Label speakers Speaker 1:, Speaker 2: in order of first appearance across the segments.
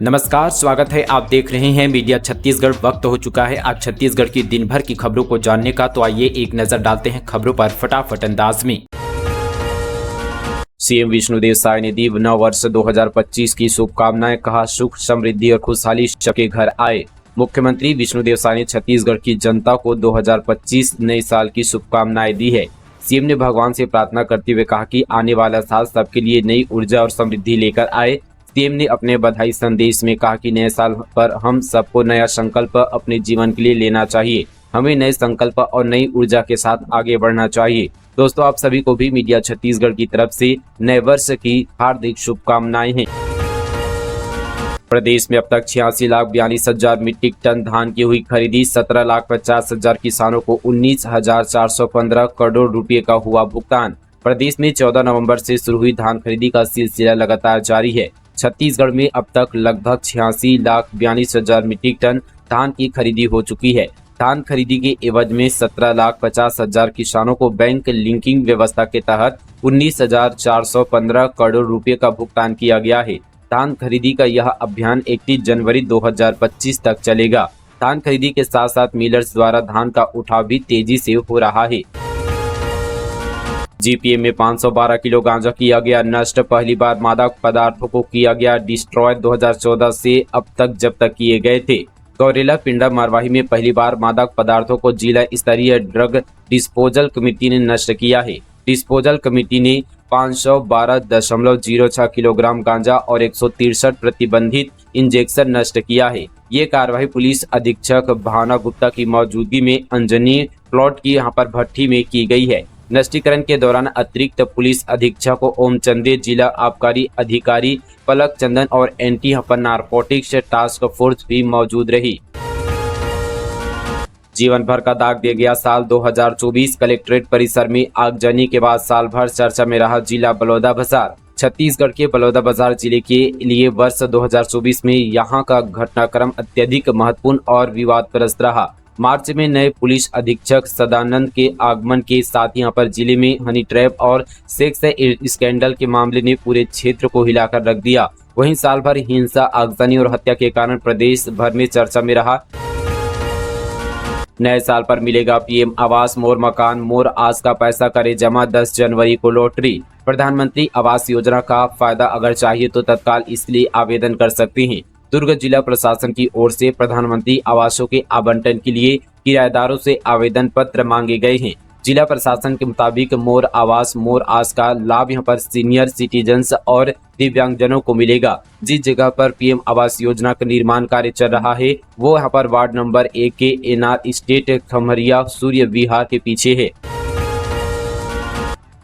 Speaker 1: नमस्कार, स्वागत है। आप देख रहे हैं मीडिया छत्तीसगढ़। वक्त हो चुका है आज छत्तीसगढ़ की दिन भर की खबरों को जानने का, तो आइए एक नजर डालते हैं खबरों पर फटाफट अंदाज में। सीएम विष्णुदेव साय ने दी नव वर्ष 2025 की शुभकामनाएं, कहा सुख समृद्धि और खुशहाली सबके घर आए। मुख्यमंत्री विष्णुदेव साय ने छत्तीसगढ़ की जनता को 2025 नए साल की शुभकामनाएं दी है। सीएम ने भगवान से प्रार्थना करते हुए कहा कि आने वाला साल सबके लिए नई ऊर्जा और समृद्धि लेकर आए। सीएम ने अपने बधाई संदेश में कहा कि नए साल पर हम सबको नया संकल्प अपने जीवन के लिए लेना चाहिए। हमें नए संकल्प और नई ऊर्जा के साथ आगे बढ़ना चाहिए। दोस्तों, आप सभी को भी मीडिया छत्तीसगढ़ की तरफ से नए वर्ष की हार्दिक शुभकामनाएं हैं। प्रदेश में अब तक 86,42,000 मीट्रिक टन धान की हुई खरीदी। 17,50,000 किसानों को 19,415 करोड़ रुपए का हुआ भुगतान। प्रदेश में 14 नवंबर से शुरू हुई धान खरीदी का सिलसिला लगातार जारी है। छत्तीसगढ़ में अब तक लगभग 86,42,000 मीट्रिक टन धान की खरीदी हो चुकी है। धान खरीदी के एवज में 17,50,000 किसानों को बैंक लिंकिंग व्यवस्था के तहत 19,415 करोड़ रुपए का भुगतान किया गया है। धान खरीदी का यह अभियान 31 जनवरी 2025 तक चलेगा। धान खरीदी के साथ साथ मिलर्स द्वारा धान का उठाव भी तेजी से हो रहा है। जीपीए में 512 किलो गांजा किया गया नष्ट। पहली बार मादक पदार्थों को किया गया डिस्ट्रॉय। 2014 से अब तक जब्त किए गए थे। गौरेला पिंडा मरवाही में पहली बार मादक पदार्थों को जिला स्तरीय ड्रग डिस्पोजल कमेटी ने नष्ट किया है। डिस्पोजल कमेटी ने 512.06 किलोग्राम गांजा और 163 प्रतिबंधित इंजेक्शन नष्ट किया है। ये कार्रवाई पुलिस अधीक्षक भावना गुप्ता की मौजूदगी में अंजनी प्लॉट की यहां पर भट्टी में की गई है। नष्टीकरण के दौरान अतिरिक्त पुलिस अधीक्षक ओम चंदे, जिला आबकारी अधिकारी पलक चंदन और एंटी नारकोटिक्स टास्क फोर्स भी मौजूद रही। जीवन भर का दाग दे गया साल 2024। कलेक्ट्रेट परिसर में आगजनी के बाद साल भर चर्चा में रहा जिला बलौदाबाजार। छत्तीसगढ़ के बलौदाबाजार जिले के लिए वर्ष 2024 में यहां का घटनाक्रम अत्यधिक महत्वपूर्ण और विवादग्रस्त रहा। मार्च में नए पुलिस अधीक्षक सदानंद के आगमन के साथ यहां पर जिले में हनी ट्रैप और सेक्स स्कैंडल के मामले ने पूरे क्षेत्र को हिलाकर रख दिया। वहीं साल भर हिंसा, आगजनी और हत्या के कारण प्रदेश भर में चर्चा में रहा। नए साल पर मिलेगा पीएम आवास, मोर मकान मोर आस का पैसा करे जमा। 10 जनवरी को लॉटरी। प्रधानमंत्री आवास योजना का फायदा अगर चाहिए तो तत्काल इसलिए आवेदन कर सकते हैं। दुर्ग जिला प्रशासन की ओर से प्रधानमंत्री आवासों के आवंटन के लिए किराएदारों से आवेदन पत्र मांगे गए हैं। जिला प्रशासन के मुताबिक मोर आवास मोर आस का लाभ यहां पर सीनियर सिटीजन्स और दिव्यांगजनों को मिलेगा। जिस जगह पर पीएम आवास योजना का निर्माण कार्य चल रहा है वो यहां पर वार्ड नंबर 1 के एनआर स्टेट खमरिया सूर्य विहार के पीछे है।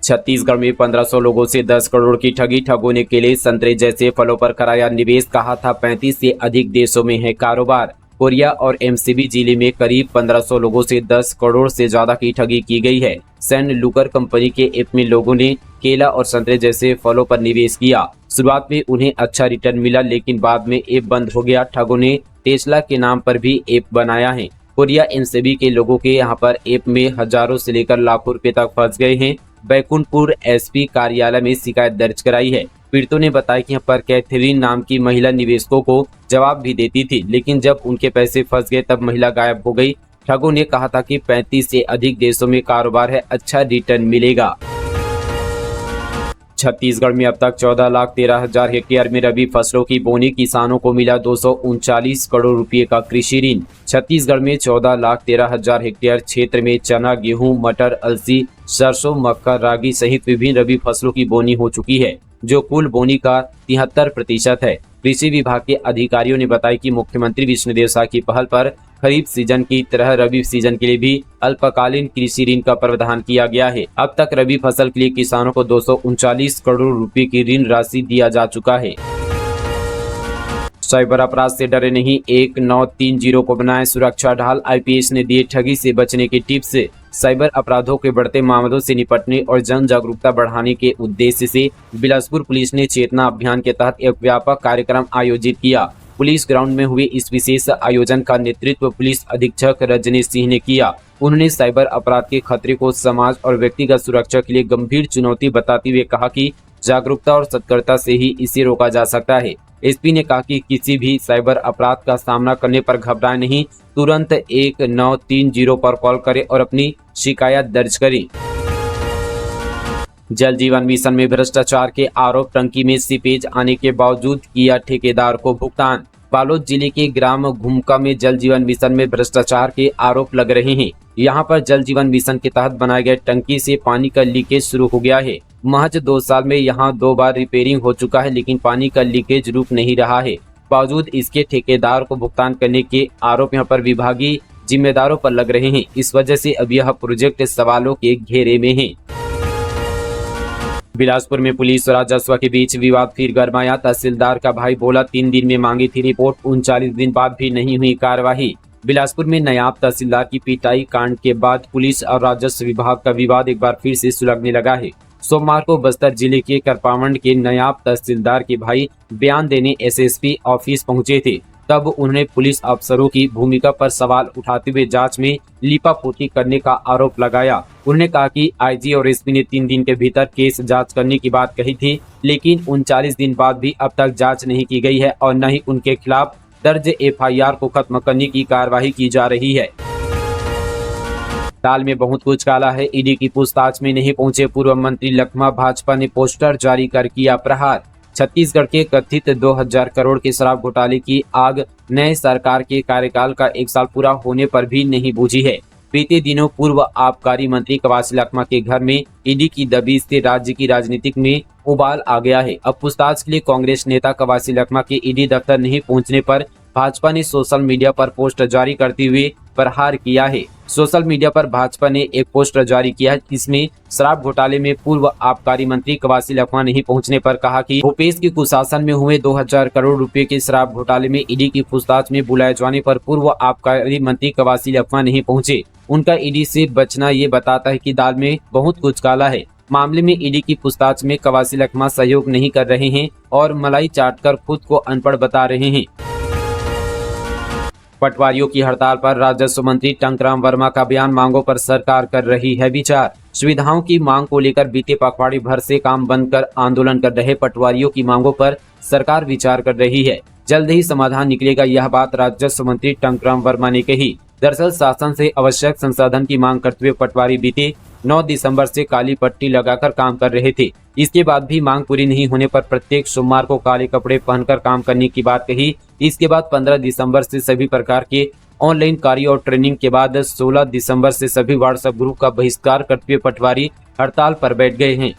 Speaker 1: छत्तीसगढ़ में 1500 लोगों से 10 करोड़ की ठगी। ठगों ने केले, संतरे जैसे फलों पर कराया निवेश। कहा था 35 से अधिक देशों में है कारोबार। कोरिया और एमसीबी जिले में करीब 1500 लोगों से 10 करोड़ से ज्यादा की ठगी की गई है। सैंड लुकर कंपनी के ऐप में लोगों ने केला और संतरे जैसे फलों पर निवेश किया। शुरुआत में उन्हें अच्छा रिटर्न मिला, लेकिन बाद में ऐप बंद हो गया। ठगों ने टेस्ला के नाम पर भी ऐप बनाया है। कोरिया एमसीबी के लोगों के यहाँ पर ऐप में हजारों से लेकर लाखों रुपए तक फंस गए हैं। बैकुंठपुर एसपी कार्यालय में शिकायत दर्ज कराई है। पीड़ितों ने बताया कि यहाँ पर कैथरीन नाम की महिला निवेशकों को जवाब भी देती थी, लेकिन जब उनके पैसे फंस गए तब महिला गायब हो गई। ठगों ने कहा था कि 35 से अधिक देशों में कारोबार है, अच्छा रिटर्न मिलेगा। छत्तीसगढ़ में अब तक 14,13,000 हेक्टेयर में रबी फसलों की बोनी। किसानों को मिला 239 करोड़ रुपए का कृषि ऋण। छत्तीसगढ़ में 14,13,000 हेक्टेयर क्षेत्र में चना, गेहूं, मटर, अलसी, सरसों, मक्का, रागी सहित विभिन्न रबी फसलों की बोनी हो चुकी है, जो कुल बोनी का 73% है। कृषि विभाग के अधिकारियों ने बताया कि मुख्यमंत्री विष्णुदेव साय की पहल पर खरीफ सीजन की तरह रबी सीजन के लिए भी अल्पकालीन कृषि ऋण का प्रावधान किया गया है। अब तक रबी फसल के लिए किसानों को 239 करोड़ रुपए की ऋण राशि दिया जा चुका है। साइबर अपराध से डरे नहीं, 1930 को बनाए सुरक्षा ढाल। आईपीएस ने दिए ठगी से बचने की टिप्स। साइबर अपराधों के बढ़ते मामलों से निपटने और जन जागरूकता बढ़ाने के उद्देश्य से बिलासपुर पुलिस ने चेतना अभियान के तहत एक व्यापक कार्यक्रम आयोजित किया। पुलिस ग्राउंड में हुए इस विशेष आयोजन का नेतृत्व पुलिस अधीक्षक रजनीश सिंह ने किया। उन्होंने साइबर अपराध के खतरे को समाज और व्यक्तिगत सुरक्षा के लिए गंभीर चुनौती बताते हुए कहा कि जागरूकता और सतर्कता से ही इसे रोका जा सकता है। एसपी ने कहा कि किसी भी साइबर अपराध का सामना करने पर घबराएं नहीं, तुरंत 1930 पर कॉल करें और अपनी शिकायत दर्ज करें। जल जीवन मिशन में भ्रष्टाचार के आरोप, टंकी में सीपेज आने के बावजूद किया ठेकेदार को भुगतान। बालोद जिले के ग्राम घुमका में जल जीवन मिशन में भ्रष्टाचार के आरोप लग रहे हैं। यहां पर जल जीवन मिशन के तहत बनाए गए टंकी से पानी का लीकेज शुरू हो गया है। महज 2 साल में यहां 2 बार रिपेयरिंग हो चुका है, लेकिन पानी का लीकेज रुक नहीं रहा है। बावजूद इसके ठेकेदार को भुगतान करने के आरोप यहां पर विभागीय जिम्मेदारों पर लग रहे हैं। इस वजह से अब यह प्रोजेक्ट सवालों के घेरे में है। बिलासपुर में पुलिस और राजस्व के बीच विवाद फिर गरमाया। तहसीलदार का भाई बोला 3 दिन में मांगी थी रिपोर्ट, 39 दिन बाद भी नहीं हुई कार्यवाही। बिलासपुर में नायब तहसीलदार की पिटाई कांड के बाद पुलिस और राजस्व विभाग का विवाद एक बार फिर से सुलगने लगा है। सोमवार को बस्तर जिले के करपावंड के नायब तहसीलदार के भाई बयान देने एसएसपी ऑफिस पहुंचे थे। तब उन्होंने पुलिस अफसरों की भूमिका पर सवाल उठाते हुए जांच में लीपापोती करने का आरोप लगाया। उन्होंने कहा कि आईजी और एसपी ने 3 दिन के भीतर केस जांच करने की बात कही थी, लेकिन 39 दिन बाद भी अब तक जांच नहीं की गई है और न ही उनके खिलाफ दर्ज एफआईआर को खत्म करने की कार्यवाही की जा रही है। दाल में बहुत कुछ काला है। ईडी की पूछताछ में नहीं पहुंचे पूर्व मंत्री लखमा, भाजपा ने पोस्टर जारी कर किया प्रहार। छत्तीसगढ़ के कथित 2000 करोड़ के शराब घोटाले की आग नए सरकार के कार्यकाल का 1 साल पूरा होने पर भी नहीं बुझी है। बीते दिनों पूर्व आबकारी मंत्री कवासी लखमा के घर में ईडी की दबिश से राज्य की राजनीतिक में उबाल आ गया है। अब पूछताछ के लिए कांग्रेस नेता कवासी लखमा के ईडी दफ्तर नहीं पहुंचने पर भाजपा ने सोशल मीडिया पर पोस्ट जारी करते हुए प्रहार किया है। सोशल मीडिया पर भाजपा ने एक पोस्टर जारी किया है, इसमें शराब घोटाले में पूर्व आबकारी मंत्री कवासी लखमा नहीं पहुंचने पर कहा कि भूपेश के कुशासन में हुए 2000 करोड़ रुपए के शराब घोटाले में ईडी की पूछताछ में बुलाए जाने पर पूर्व आबकारी मंत्री कवासी लखमा नहीं पहुंचे। उनका ईडी से बचना ये बताता है कि दाल में बहुत कुछ काला है। मामले में ईडी की पूछताछ में कवासी लखमा सहयोग नहीं कर रहे हैं और मलाई चाटकर खुद को अनपढ़ बता रहे हैं। पटवारियों की हड़ताल पर राजस्व मंत्री टंकराम वर्मा का बयान, मांगों पर सरकार कर रही है विचार। सुविधाओं की मांग को लेकर बीते पखवाड़े भर से काम बंद कर आंदोलन कर रहे पटवारियों की मांगों पर सरकार विचार कर रही है। जल्द ही समाधान निकलेगा, यह बात राजस्व मंत्री टंकराम वर्मा ने कही। दरअसल शासन से आवश्यक संसाधन की मांग करते हुए पटवारी बीते 9 दिसंबर से काली पट्टी लगाकर काम कर रहे थे। इसके बाद भी मांग पूरी नहीं होने पर प्रत्येक सोमवार को काले कपड़े पहनकर काम करने की बात कही। इसके बाद 15 दिसंबर से सभी प्रकार के ऑनलाइन कार्य और ट्रेनिंग के बाद 16 दिसंबर से सभी व्हाट्सएप ग्रुप का बहिष्कार करते हुए पटवारी हड़ताल पर बैठ गए हैं।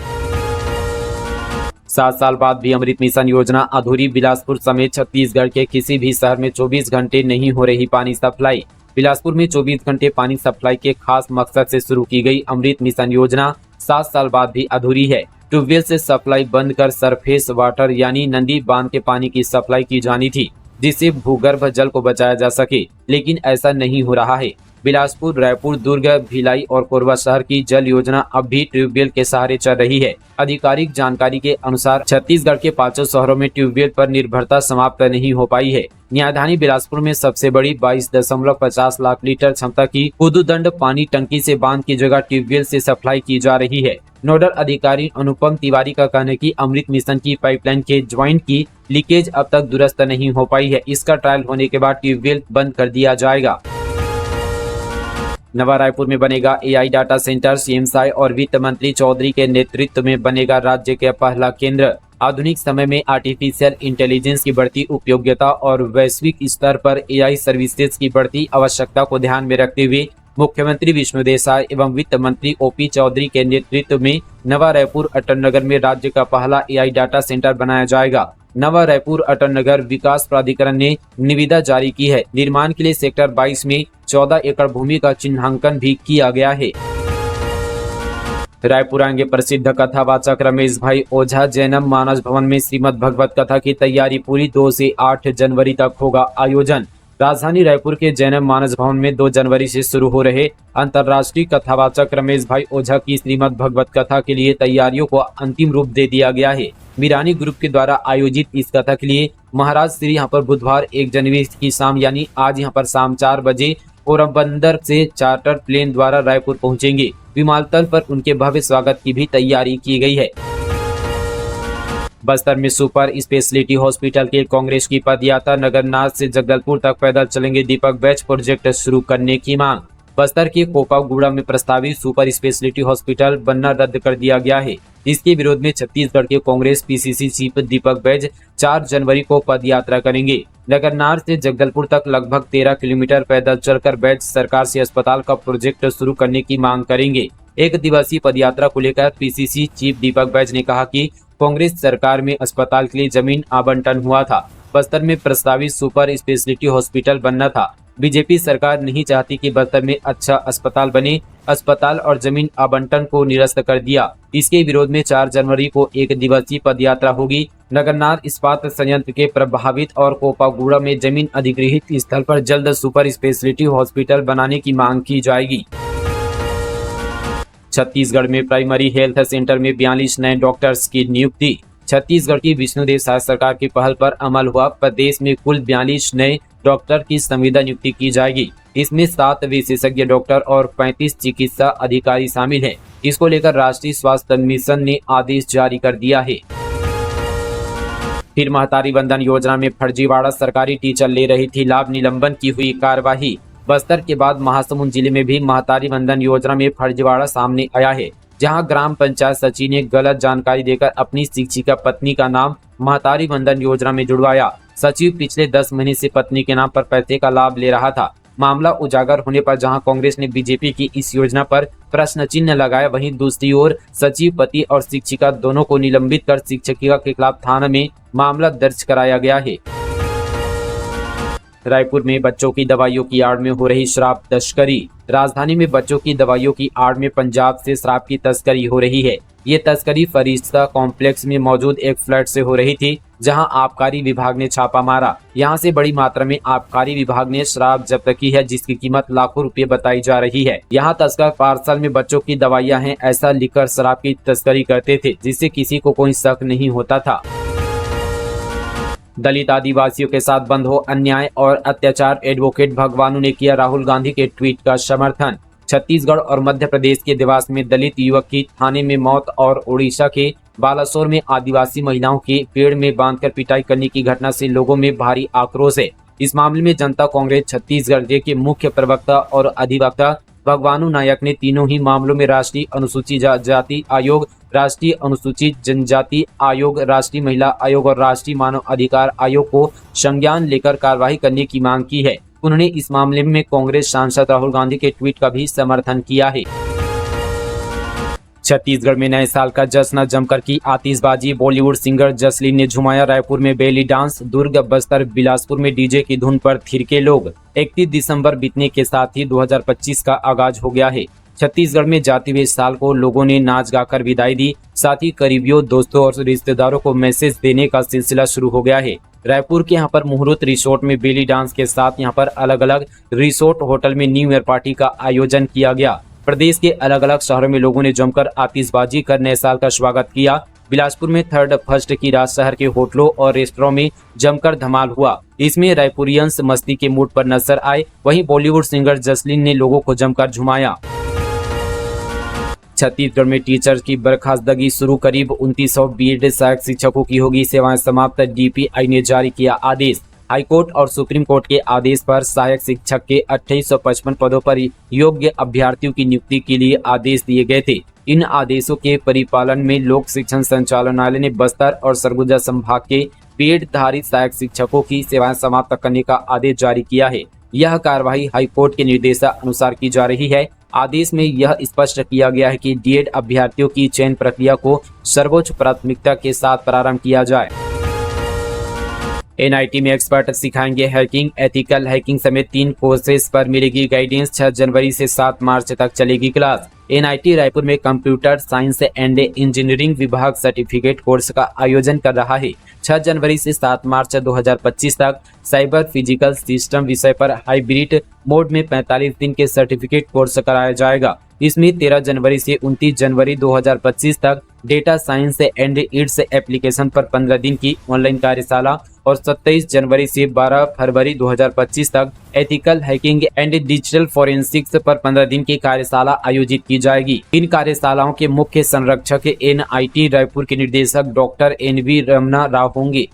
Speaker 1: 7 साल बाद भी अमृत मिशन योजना अधूरी। बिलासपुर समेत छत्तीसगढ़ के किसी भी शहर में 24 घंटे नहीं हो रही पानी सप्लाई। बिलासपुर में 24 घंटे पानी सप्लाई के खास मकसद से शुरू की गई अमृत मिशन योजना 7 साल बाद भी अधूरी है। ट्यूबवेल से सप्लाई बंद कर सरफेस वाटर यानी नदी बांध के पानी की सप्लाई की जानी थी, जिससे भूगर्भ जल को बचाया जा सके, लेकिन ऐसा नहीं हो रहा है। बिलासपुर, रायपुर, दुर्ग, भिलाई और कोरबा शहर की जल योजना अब भी ट्यूबवेल के सहारे चल रही है। आधिकारिक जानकारी के अनुसार छत्तीसगढ़ के 5 शहरों में ट्यूबवेल पर निर्भरता समाप्त नहीं हो पाई है। न्यायधानी बिलासपुर में सबसे बड़ी 22.50 लाख लीटर क्षमता की उद्दंड पानी टंकी से बांध की जगह ट्यूबवेल से सप्लाई की जा रही है। नोडल अधिकारी अनुपम तिवारी का कहना है कि अमृत मिशन की पाइपलाइन के ज्वाइंट की लीकेज अब तक दुरुस्त नहीं हो पाई है। इसका ट्रायल होने के बाद ट्यूबवेल बंद कर दिया जाएगा। नवा रायपुर में बनेगा AI data centre. CM Sai और वित्त मंत्री चौधरी के नेतृत्व में बनेगा राज्य का पहला केंद्र। आधुनिक समय में आर्टिफिशियल इंटेलिजेंस की बढ़ती उपयोगिता और वैश्विक स्तर पर एआई सर्विसेज की बढ़ती आवश्यकता को ध्यान में रखते हुए मुख्यमंत्री विष्णुदेव साय एवं वित्त मंत्री ओपी चौधरी के नेतृत्व में नवा रायपुर अटल नगर में राज्य का पहला एआई डाटा सेंटर बनाया जाएगा। नवा रायपुर अटल नगर विकास प्राधिकरण ने निविदा जारी की है। निर्माण के लिए सेक्टर 22 में 14 एकड़ भूमि का चिन्हांकन भी किया गया है। रायपुर आएंगे प्रसिद्ध कथावाचक रमेश भाई ओझा। जैनम मानस भवन में श्रीमद् भगवत कथा की तैयारी पूरी। 2 से 8 जनवरी तक होगा आयोजन। राजधानी रायपुर के जैनम मानस भवन में 2 जनवरी से शुरू हो रहे अंतर्राष्ट्रीय कथावाचक रमेश भाई ओझा की श्रीमद् भगवत कथा के लिए तैयारियों को अंतिम रूप दे दिया गया है। मीरानी ग्रुप के द्वारा आयोजित इस कथा के लिए महाराज श्री यहाँ पर बुधवार 1 जनवरी की शाम यानी आज यहाँ पर शाम 4 बजे पोरबंदर से चार्टर प्लेन द्वारा रायपुर पहुंचेंगे। विमानतल पर उनके भव्य स्वागत की भी तैयारी की गई है। बस्तर में सुपर स्पेशलिटी हॉस्पिटल के कांग्रेस की पदयात्रा, नगरनाथ से जगदलपुर तक पैदल चलेंगे दीपक बैच, प्रोजेक्ट शुरू करने की मांग। बस्तर के कोपागुड़ा में प्रस्तावित सुपर स्पेशलिटी हॉस्पिटल बनना रद्द कर दिया गया है। इसके विरोध में छत्तीसगढ़ के कांग्रेस पीसीसी चीफ दीपक बैच 4 जनवरी को पदयात्रा करेंगे। नगरनार से जगदलपुर तक लगभग 13 किलोमीटर पैदल चलकर बैच सरकार से अस्पताल का प्रोजेक्ट शुरू करने की मांग करेंगे। एक दिवसीय पदयात्रा को लेकर पीसीसी चीफ दीपक बैच ने कहा कि कांग्रेस सरकार में अस्पताल के लिए जमीन आवंटन हुआ था। बस्तर में प्रस्तावित सुपर स्पेशलिटी हॉस्पिटल बनना था। बीजेपी सरकार नहीं चाहती कि बस्तर में अच्छा अस्पताल बने। अस्पताल और जमीन आवंटन को निरस्त कर दिया। इसके विरोध में 4 जनवरी को एक दिवसीय पदयात्रा होगी। नगरनार इस्पात संयंत्र के प्रभावित और कोपागुड़ा में जमीन अधिग्रहित स्थल पर जल्द सुपर स्पेशलिटी हॉस्पिटल बनाने की मांग की जाएगी। छत्तीसगढ़ में प्राइमरी हेल्थ सेंटर में 42 नए डॉक्टर्स की नियुक्ति। छत्तीसगढ़ की विष्णुदेव साय सरकार की पहल पर अमल हुआ प्रदेश में कुल 42 नए डॉक्टर की संविदा नियुक्ति की जाएगी। इसमें 7 विशेषज्ञ डॉक्टर और 35 चिकित्सा अधिकारी शामिल हैं। इसको लेकर राष्ट्रीय स्वास्थ्य मिशन ने आदेश जारी कर दिया है। फिर महतारी वंदन योजना में फर्जीवाड़ा, सरकारी टीचर ले रही थी लाभ, निलंबन की हुई कार्यवाही। बस्तर के बाद महासमुंद जिले में भी महतारी वंदन योजना में फर्जीवाड़ा सामने आया है, जहां ग्राम पंचायत सचिव ने गलत जानकारी देकर अपनी शिक्षिका पत्नी का नाम महतारी वंदन योजना में जुड़वाया। सचिव पिछले 10 महीने से पत्नी के नाम पर पैसे का लाभ ले रहा था। मामला उजागर होने पर जहां कांग्रेस ने बीजेपी की इस योजना पर प्रश्न चिन्ह लगाया, वहीं दूसरी ओर सचिव पति और शिक्षिका दोनों को निलंबित कर शिक्षिका के खिलाफ थाना में मामला दर्ज कराया गया है। रायपुर में बच्चों की दवाइयों की आड़ में हो रही शराब तस्करी। राजधानी में बच्चों की दवाइयों की आड़ में पंजाब से शराब की तस्करी हो रही है। ये तस्करी फरिश्ता कॉम्प्लेक्स में मौजूद एक फ्लैट से हो रही थी, जहां आबकारी विभाग ने छापा मारा। यहां से बड़ी मात्रा में आबकारी विभाग ने शराब जब्त की है, जिसकी कीमत लाखों रुपए बताई जा रही है। यहां तस्कर पार्सल में बच्चों की दवाइयां हैं ऐसा लिखकर शराब की तस्करी करते थे, जिससे किसी को कोई शक नहीं होता था। दलित आदिवासियों के साथ बंद हो अन्याय और अत्याचार, एडवोकेट भगवानू ने किया राहुल गांधी के ट्वीट का समर्थन। छत्तीसगढ़ और मध्य प्रदेश के देवास में दलित युवक की थाने में मौत और उड़ीसा के बालासोर में आदिवासी महिलाओं की पेड़ में बांधकर पिटाई करने की घटना से लोगों में भारी आक्रोश है। इस मामले में जनता कांग्रेस छत्तीसगढ़ के मुख्य प्रवक्ता और अधिवक्ता भगवानू नायक ने तीनों ही मामलों में राष्ट्रीय अनुसूचित जाति आयोग, राष्ट्रीय अनुसूचित जनजाति आयोग, राष्ट्रीय महिला आयोग और राष्ट्रीय मानव अधिकार आयोग को संज्ञान लेकर कार्रवाई करने की मांग की है। उन्होंने इस मामले में कांग्रेस सांसद राहुल गांधी के ट्वीट का भी समर्थन किया है। छत्तीसगढ़ में नए साल का जश्न, जमकर की आतिशबाजी, बॉलीवुड सिंगर जसलीन ने झुमाया रायपुर में बेली डांस। दुर्ग, बस्तर, बिलासपुर में डीजे की धुन पर थिरके लोग। 31 दिसंबर बीतने के साथ ही 2025 का आगाज हो गया है। छत्तीसगढ़ में जाते हुए साल को लोगों ने नाच गाकर विदाई दी। साथ ही करीबियों, दोस्तों और रिश्तेदारों को मैसेज देने का सिलसिला शुरू हो गया है। रायपुर के यहाँ पर मुहूर्त रिसोर्ट में बेली डांस के साथ यहाँ पर अलग अलग रिसोर्ट होटल में न्यू ईयर पार्टी का आयोजन किया गया। प्रदेश के अलग अलग शहरों में लोगों ने जमकर आतिशबाजी कर नए साल का स्वागत किया। बिलासपुर में 3rd फर्स्ट की रात शहर के होटलों और रेस्टोरों में जमकर धमाल हुआ। इसमें रायपुरियंस मस्ती के मूड पर नजर आए। वहीं बॉलीवुड सिंगर जसलीन ने लोगों को जमकर झुमाया। छत्तीसगढ़ में टीचर की बर्खास्तगी शुरू, करीब 2900 बीएड सहायक शिक्षकों की होगी सेवाएं समाप्त। डीपीआई ने जारी किया आदेश। हाईकोर्ट और सुप्रीम कोर्ट के आदेश पर सहायक शिक्षक के 2855 पदों पर योग्य अभ्यर्थियों की नियुक्ति के लिए आदेश दिए गए थे। इन आदेशों के परिपालन में लोक शिक्षण संचालनालय ने बस्तर और सरगुजा संभाग के बीएड धारित सहायक शिक्षकों की सेवाएं समाप्त करने का आदेश जारी किया है। यह कार्यवाही हाईकोर्ट के निर्देशानुसार की जा रही है। आदेश में यह स्पष्ट किया गया है कि डीएड अभ्यर्थियों की चयन प्रक्रिया को सर्वोच्च प्राथमिकता के साथ प्रारंभ किया जाए। एनआईटी में एक्सपर्ट सिखाएंगे हैकिंग, एथिकल हैकिंग समेत 3 कोर्सेज पर मिलेगी गाइडेंस। 6 जनवरी से 7 मार्च तक चलेगी क्लास। एनआईटी रायपुर में कंप्यूटर साइंस एंड इंजीनियरिंग विभाग सर्टिफिकेट कोर्स का आयोजन कर रहा है। 6 जनवरी से 7 मार्च 2025 तक साइबर फिजिकल सिस्टम विषय पर हाइब्रिड मोड में 45 दिन के सर्टिफिकेट कोर्स कराया जाएगा। इसमें 13 जनवरी से 29 जनवरी 2025 तक data science and its application पर 15 दिन की ऑनलाइन कार्यशाला और 27 जनवरी से 12 फरवरी 2025 तक ethical hacking and digital forensics पर 15 दिन की कार्यशाला आयोजित की जाएगी। इन कार्यशालाओं के मुख्य संरक्षक NIT रायपुर के निदेशक डॉक्टर NV रमना राव होंगे।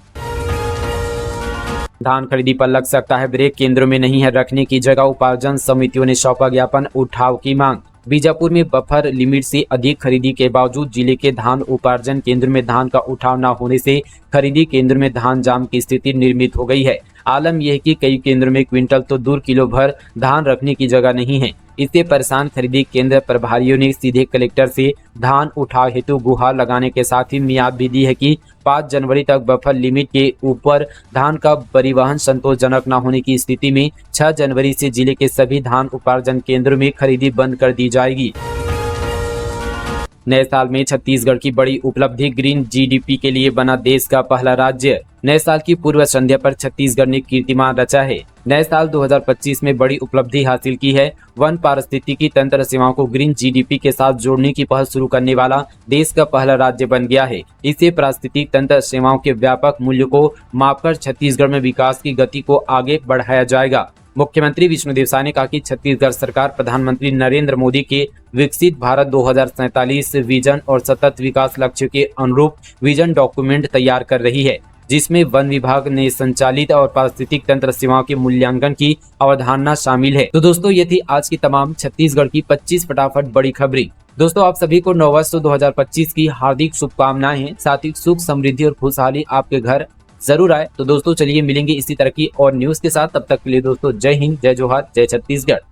Speaker 1: धान खरीदी पर लग सकता है ब्रेक, केंद्रों में नहीं है रखने की जगह, उपार्जन समितियों ने सौंपा ज्ञापन, उठाव की मांग। बीजापुर में बफर लिमिट से अधिक खरीदी के बावजूद जिले के धान उपार्जन केंद्र में धान का उठाव न होने से खरीदी केंद्र में धान जाम की स्थिति निर्मित हो गई है। आलम यह है कि कई केंद्रों में क्विंटल तो दूर किलो भर धान रखने की जगह नहीं है। इससे परेशान खरीदी केंद्र प्रभारियों ने सीधे कलेक्टर से धान उठाव हेतु गुहार लगाने के साथ ही मियाद भी दी है कि 5 जनवरी तक बफर लिमिट के ऊपर धान का परिवहन संतोषजनक न होने की स्थिति में 6 जनवरी से जिले के सभी धान उपार्जन केंद्रों में खरीदी बंद कर दी जाएगी। नए साल में छत्तीसगढ़ की बड़ी उपलब्धि, ग्रीन GDP के लिए बना देश का पहला राज्य। नए साल की पूर्व संध्या पर छत्तीसगढ़ ने कीर्तिमान रचा है। नए साल 2025 में बड़ी उपलब्धि हासिल की है। वन पारिस्थितिकी तंत्र सेवाओं को ग्रीन GDP के साथ जोड़ने की पहल शुरू करने वाला देश का पहला राज्य बन गया है। इससे पारिस्थितिक तंत्र सेवाओं के व्यापक मूल्य को मापकर छत्तीसगढ़ में विकास की गति को आगे बढ़ाया जाएगा। मुख्यमंत्री विष्णुदेव साय ने कहा कि छत्तीसगढ़ सरकार प्रधानमंत्री नरेंद्र मोदी के विकसित भारत 2047 विजन और सतत विकास लक्ष्य के अनुरूप विजन डॉक्यूमेंट तैयार कर रही है, जिसमें वन विभाग ने संचालित और पारिस्थितिक तंत्र सेवाओं के मूल्यांकन की अवधारणा शामिल है। तो दोस्तों, ये थी आज की तमाम छत्तीसगढ़ की 25 फटाफट बड़ी खबरें। दोस्तों, आप सभी को नववर्ष 2025 की हार्दिक शुभकामनाएं हैं। साथ ही सुख, समृद्धि और खुशहाली आपके घर जरूर आए। तो दोस्तों, चलिए मिलेंगे इसी तरह की और न्यूज के साथ। तब तक के लिए दोस्तों, जय हिंद, जय जोहार, जय छत्तीसगढ़।